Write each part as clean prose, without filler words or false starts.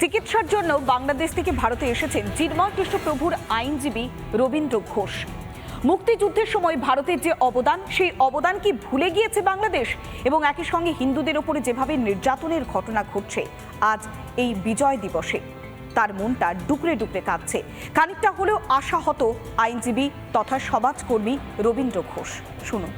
চিকিৎসার জন্য বাংলাদেশ থেকে ভারতে এসেছেন চিন্ময় কৃষ্ণপ্রভুর আইনজীবী রবীন্দ্র ঘোষ। মুক্তিযুদ্ধের সময় ভারতের যে অবদান, সেই অবদান কি ভুলে গিয়েছে বাংলাদেশ? এবং একই সঙ্গে হিন্দুদের উপরে যেভাবে নির্যাতনের ঘটনা ঘটছে আজ এই বিজয় দিবসে, তার মনটা ডুকরে ডুকরে কাঁদছে। খানিকটা হলেও আশাহত আইনজীবী তথা সমাজকর্মী রবীন্দ্র ঘোষ। শুনুন।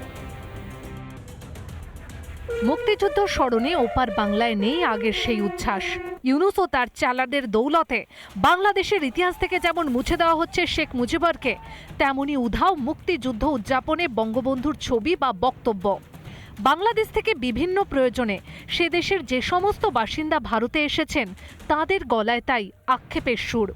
মুক্তিযুদ্ধ স্মরণে ওপার বাংলায় নেই আগের সেই উচ্ছ্বাস। ইউনূস ও তার চালাদের দৌলতে বাংলাদেশের ইতিহাস থেকে যেমন মুছে দেওয়া হচ্ছে শেখ মুজিবরকে, তেমনি উধাও মুক্তিযুদ্ধ উদযাপনে বঙ্গবন্ধুর ছবি বা বক্তব্য। বাংলাদেশ থেকে বিভিন্ন প্রয়োজনে সে দেশের যে সমস্ত বাসিন্দা ভারতে এসেছেন, তাদের গলায় তাই আক্ষেপের সুর।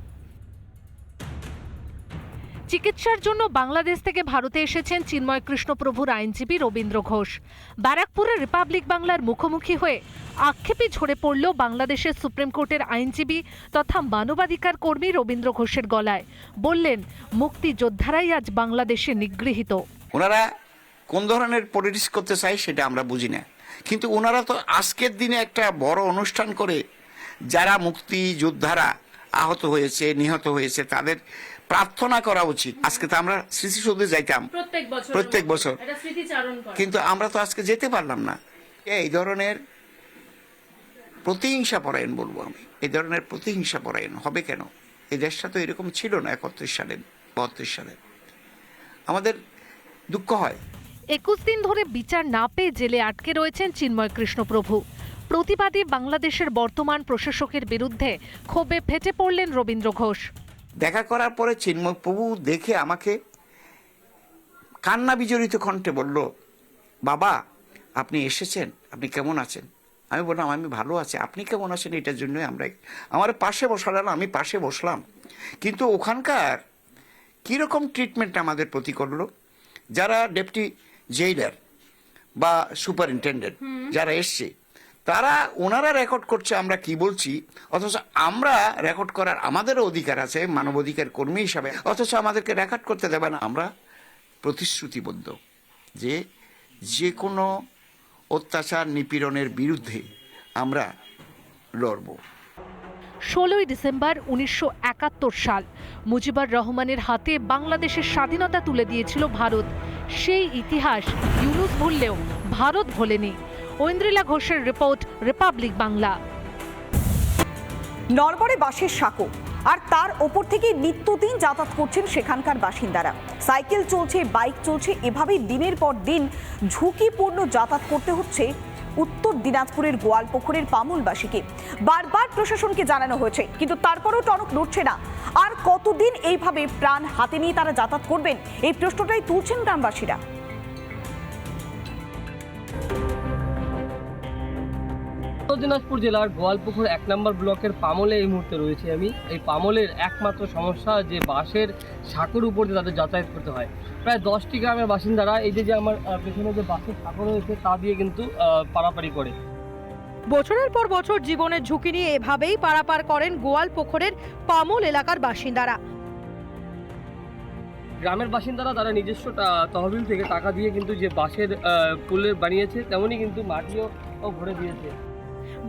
চিকিৎসার জন্য বাংলাদেশ থেকে ভারতে এসেছেন চিন্ময় কৃষ্ণপ্রভুর আইনজীবী রবীন্দ্র ঘোষ। ব্যারাকপুরের রিপাবলিক বাংলার মুখোমুখি হয়ে আক্ষেপে ঝরে পড়ল বাংলাদেশের সুপ্রিম কোর্টের আইনজীবী তথা মানবাধিকার কর্মী রবীন্দ্র ঘোষের গলায়। বললেন, মুক্তিযোদ্ধারাই আজ বাংলাদেশে নিগৃহীত। ওনারা কোন ধরনের পলিটিক্স করতে চায় সেটা আমরা বুঝি না, কিন্তু ওনারা তো আজকের দিনে একটা বড় অনুষ্ঠান করে যারা মুক্তিযোদ্ধারা আহত হয়েছে, নিহত হয়েছে, তাদের প্রার্থনা করা উচিত। আজকে তো আমরা স্মৃতিসৌধে যাইতাম প্রত্যেক বছর, কিন্তু আমরা তো আজকে যেতে পারলাম না। এই ধরনের প্রতিহিংসা পরায়ণ বলবো আমি, এই ধরনের প্রতিহিংসা পরায়ণ হবে কেন? এই দেশটা তো এরকম ছিল না 31 সালে 32 সালে। আমাদের দুঃখ হয়। 21 দিন ধরে বিচার না পেয়ে জেলে আটকে রয়েছেন চিন্ময় কৃষ্ণপ্রভু। প্রতিবাদী বাংলাদেশের বর্তমান প্রশাসকের বিরুদ্ধে ক্ষোভে ফেটে পড়লেন রবীন্দ্র ঘোষ। দেখা করার পরে চিন্ময় প্রভু দেখে আমাকে কান্না বিজড়িত কণ্ঠে বলল, বাবা আপনি এসেছেন, আপনি কেমন আছেন? আমি বললাম আমি ভালো আছি, আপনি কেমন আছেন? এটার জন্যই আমরা আমার পাশে বসালাম, আমি পাশে বসলাম। কিন্তু ওখানকার কীরকম ট্রিটমেন্ট আমাদের প্রতি করলো, যারা ডেপুটি জেইলার বা সুপারিনটেন্ডেন্ট যারা এসছে, তারা ওনারা রেকর্ড করছে আমরা কি বলছি, অথচ আমরা রেকর্ড করার আমাদেরও অধিকার আছে মানবাধিকার কর্মী হিসাবে, অথচ আমাদেরকে রেকর্ড করতে দেবে না। আমরা প্রতিশ্রুতিবদ্ধ যে যে কোনো অত্যাচার নিপীড়নের বিরুদ্ধে আমরা লড়ব। 16ই ডিসেম্বর 1971 সাল মুজিবুর রহমানের হাতে বাংলাদেশের স্বাধীনতা তুলে দিয়েছিল ভারত। সেই ইতিহাস ইউনূস ভুললেও ভারত ভোলেনি। ঐন্দ্রিলা ঘোষের রিপোর্ট, রিপাবলিক বাংলা। নরবরে বাসের সাঁকো, আর তার ওপর থেকে নিত্যদিন যাতায়াত করছেন সেখানকার বাসিন্দারা। সাইকেল চলছে, বাইক চলছে, এভাবেই দিনের পর দিন ঝুঁকিপূর্ণ যাতায়াত করতে হচ্ছে উত্তর দিনাজপুরের গোয়ালপুকুরের পামুলবাসীকে। বারবার প্রশাসনকে জানানো হয়েছে, কিন্তু তারপরেও টনক নড়ছে না। আর কতদিন এইভাবে প্রাণ হাতে নিয়ে তারা যাতায়াত করবেন, এই প্রশ্নটাই তুলছেন গ্রামবাসীরা। উত্তর দিনাজপুর জেলার গোয়ালপুকুর 1 নম্বর ব্লকের পামলে এই মুহূর্তে রয়েছে আমি। এই পামলের একমাত্র সমস্যা যে বাসের সাঁকোর উপর দিয়ে তাদের যাতায়াত করতে হয়। প্রায় 10টি গ্রামের বাসিন্দারা এই যে আমার পেছনে যে বাসের সাঁকো রয়েছে তা দিয়ে কিন্তু পারাপারি করে। বছরের পর বছর জীবনের ঝুঁকি নিয়ে এভাবেই পারাপার করেন গোয়ালপুকুরের পামল এলাকার বাসিন্দারা। গ্রামের বাসিন্দারা তারা নিজস্ব তহবিল থেকে টাকা দিয়ে কিন্তু যে বাসের পুলে বানিয়েছে, তেমনই কিন্তু মাটিও ভরে দিয়েছে।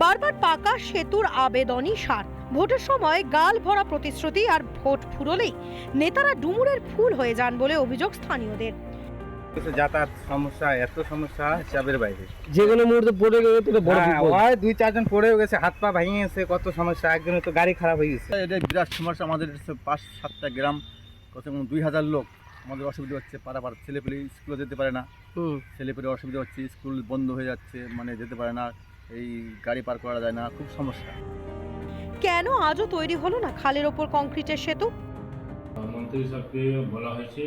বারবার পাকা সেতুর আবেদনই সার। ভোটের সময় গাল ভরা প্রতিশ্রুতি, আর ভোট ফুরলেই নেতারা ডুমুরের ফুল হয়ে যান বলে অভিযোগ স্থানীয়দের। যাতায়াত সমস্যা, এত সমস্যা হিসাবের বাইরে। যে কোনো মুহূর্তে পড়ে গেলে তো বড় বিপদ। 2-4 জন পড়েও গেছে, হাত পা ভেঙে গেছে, কত সমস্যা। একজনের তো গাড়ি খারাপ হয়ে গেছে। এটা বিরাট সমস্যা। আমাদের 5-7টা গ্রাম, কত 2000 লোক, আমাদের অসুবিধা হচ্ছে পারাপার। ছেলেপেলে স্কুলে যেতে পারে না, ছেলেপেলে অসুবিধা হচ্ছে, স্কুল বন্ধ হয়ে যাচ্ছে, মানে যেতে পারে না, এই গাড়ি পার করা যায় না, খুব সমস্যা। কেন আজও তৈরি হলো না খালের ওপর কংক্রিটের সেতু? মন্ত্রী সাহেবকে বলা হয়েছে,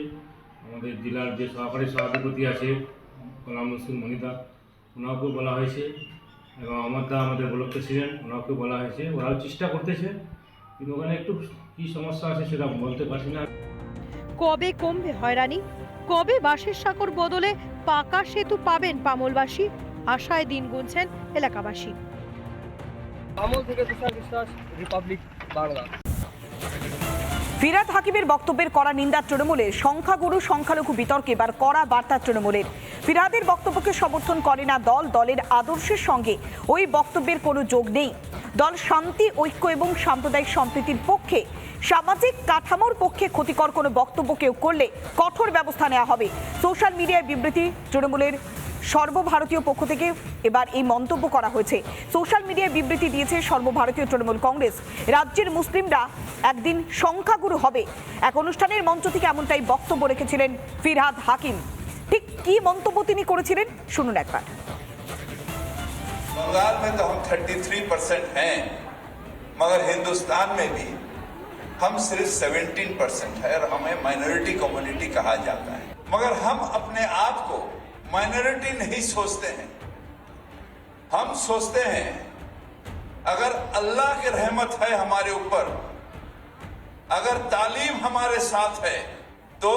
আমাদের জেলার যে সহকারী সভাধিপতি আছে গোলাম রসুল মনিদা, ওনাকেও বলা হয়েছে, এবং আমাদের ব্লক প্রেসিডেন্ট, ওনাকেও বলা হয়েছে। ওরাও চেষ্টা করতেছে, কিন্তু ওখানে একটু কী সমস্যা আছে সেটা বলতে পারছি না। কবে কমবে হয়রানি? কবে বাসের সাঁকোর বদলে পাকা সেতু পাবেন পামলবাসী? আশায় দিন গুনছেন এলাকাবাসী। পামল থেকে তুষার বিশ্বাস, রিপাবলিক বাংলা। ফিরহাদ হাকিমের বক্তব্যের কড়া নিন্দা তৃণমূলের। সংখ্যাগুরু সংখ্যালঘু বিতর্কে এবার কড়া বার্তা তৃণমূলের। ফিরহাদের বক্তব্যকে সমর্থন করে না দল, দলের আদর্শের সঙ্গে ওই বক্তব্যের কোনো যোগ নেই। দল শান্তি, ঐক্য এবং সাম্প্রদায়িক সম্প্রীতির পক্ষে, সামাজিক কাঠামোর পক্ষে ক্ষতিকর কোনো বক্তব্য কেউ করলে কঠোর ব্যবস্থা নেওয়া হবে। সোশ্যাল মিডিয়ায় বিবৃতি। তৃণমূলের সর্বভারতীয় পক্ষ থেকে এবার এই মন্তব্য করা হয়েছে। সোশ্যাল মিডিয়ায় বিবৃতি দিয়েছে সর্বভারতীয় তৃণমূল কংগ্রেস। রাজ্যের মুসলিমরা একদিন সংখ্যাগুরু হবে, এক অনুষ্ঠানের মঞ্চ থেকে এমনটাই বক্তব্য রেখেছিলেন ফিরহাদ হাকিম। ঠিক কি মন্তব্য তিনি করেছিলেন শুনুন একবার। बंगाल में तो हम 33% हैं, मगर हिंदुस्तान में भी हम सिर्फ 17% है और हमें माइनॉरिटी कम्युनिटी कहा जाता है। मगर हम अपने आप को माइनॉरिटी नहीं सोचते हैं। हम सोचते हैं अगर अल्लाह की रहमत है हमारे ऊपर, अगर तालीम हमारे साथ है, तो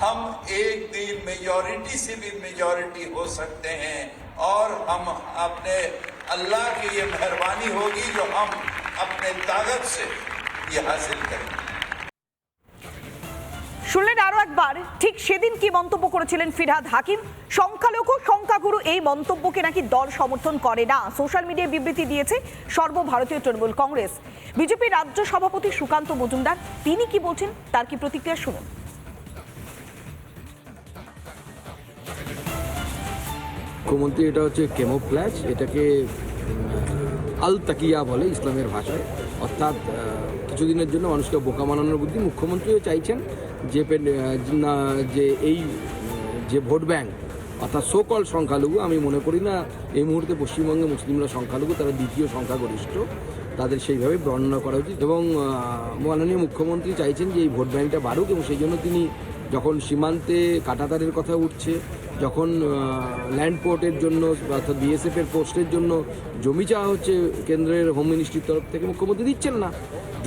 हम एक दिन मेजॉरिटी से भी मेजॉरिटी हो सकते हैं और हम अपने अल्लाह की ये मेहरबानी होगी जो हम अपने ताकत से ये हासिल करें। শুনলেন আরো একবার ঠিক সেদিন কি মন্তব্য করেছিলেন ফিরহাদ হাকিম। সংখ্যালঘু সংখ্যাগুরু এই মন্তব্যকে নাকি দল সমর্থন করে না। সোশ্যাল মিডিয়ায় বিবৃতি দিয়েছে সর্বভারতীয় তৃণমূল কংগ্রেস। বিজেপি রাজ্য সভাপতি সুকান্ত মজুমদার তিনি কি বলছেন তার কি প্রতিক্রিয়া শুনুন। মুখ্যমন্ত্রী এটা হচ্ছে কেমোফ্ল্যাজ, এটাকে আল তাকিয়া বলে ইসলামের ভাষায়, অর্থাৎ কিছুদিনের জন্য মানুষকে বোকা বানানোর বুদ্ধি। মুখ্যমন্ত্রীও চাইছেন যে এই যে ভোট ব্যাংক অর্থাৎ সোকল সংখ্যালঘু, আমি মনে করি না এই মুহূর্তে পশ্চিমবঙ্গে মুসলিমরা সংখ্যালঘু, তারা দ্বিতীয় সংখ্যাগরিষ্ঠ, তাদের সেইভাবে বর্ণনা করা উচিত। এবং মাননীয় মুখ্যমন্ত্রী চাইছেন যে এই ভোট ব্যাংকটা বাড়ুক, এবং সেই জন্য তিনি যখন সীমান্তে কাঁটাতারের কথা উঠছে, যখন ল্যান্ড পোর্টের জন্য অর্থাৎ বিএসএফের পোস্টের জন্য জমি চাওয়া হচ্ছে কেন্দ্রের হোম মিনিস্ট্রির তরফ থেকে, মুখ্যমন্ত্রী দিচ্ছেন না।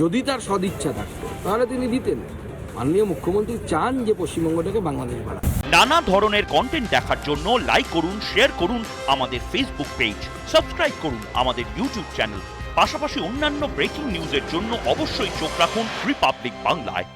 যদি তার সদিচ্ছা থাকতো তাহলে তিনি দিতেন। মাননীয় মুখ্যমন্ত্রী চান যে পশ্চিমবঙ্গটাকে বাংলাদেশ বানায়। নানা ধরনের কন্টেন্ট দেখার জন্য লাইক করুন, শেয়ার করুন আমাদের ফেসবুক পেজ, সাবস্ক্রাইব করুন আমাদের ইউটিউব চ্যানেল। পাশাপাশি অন্যান্য ব্রেকিং নিউজের জন্য অবশ্যই চোখ রাখুন রিপাবলিক বাংলায়।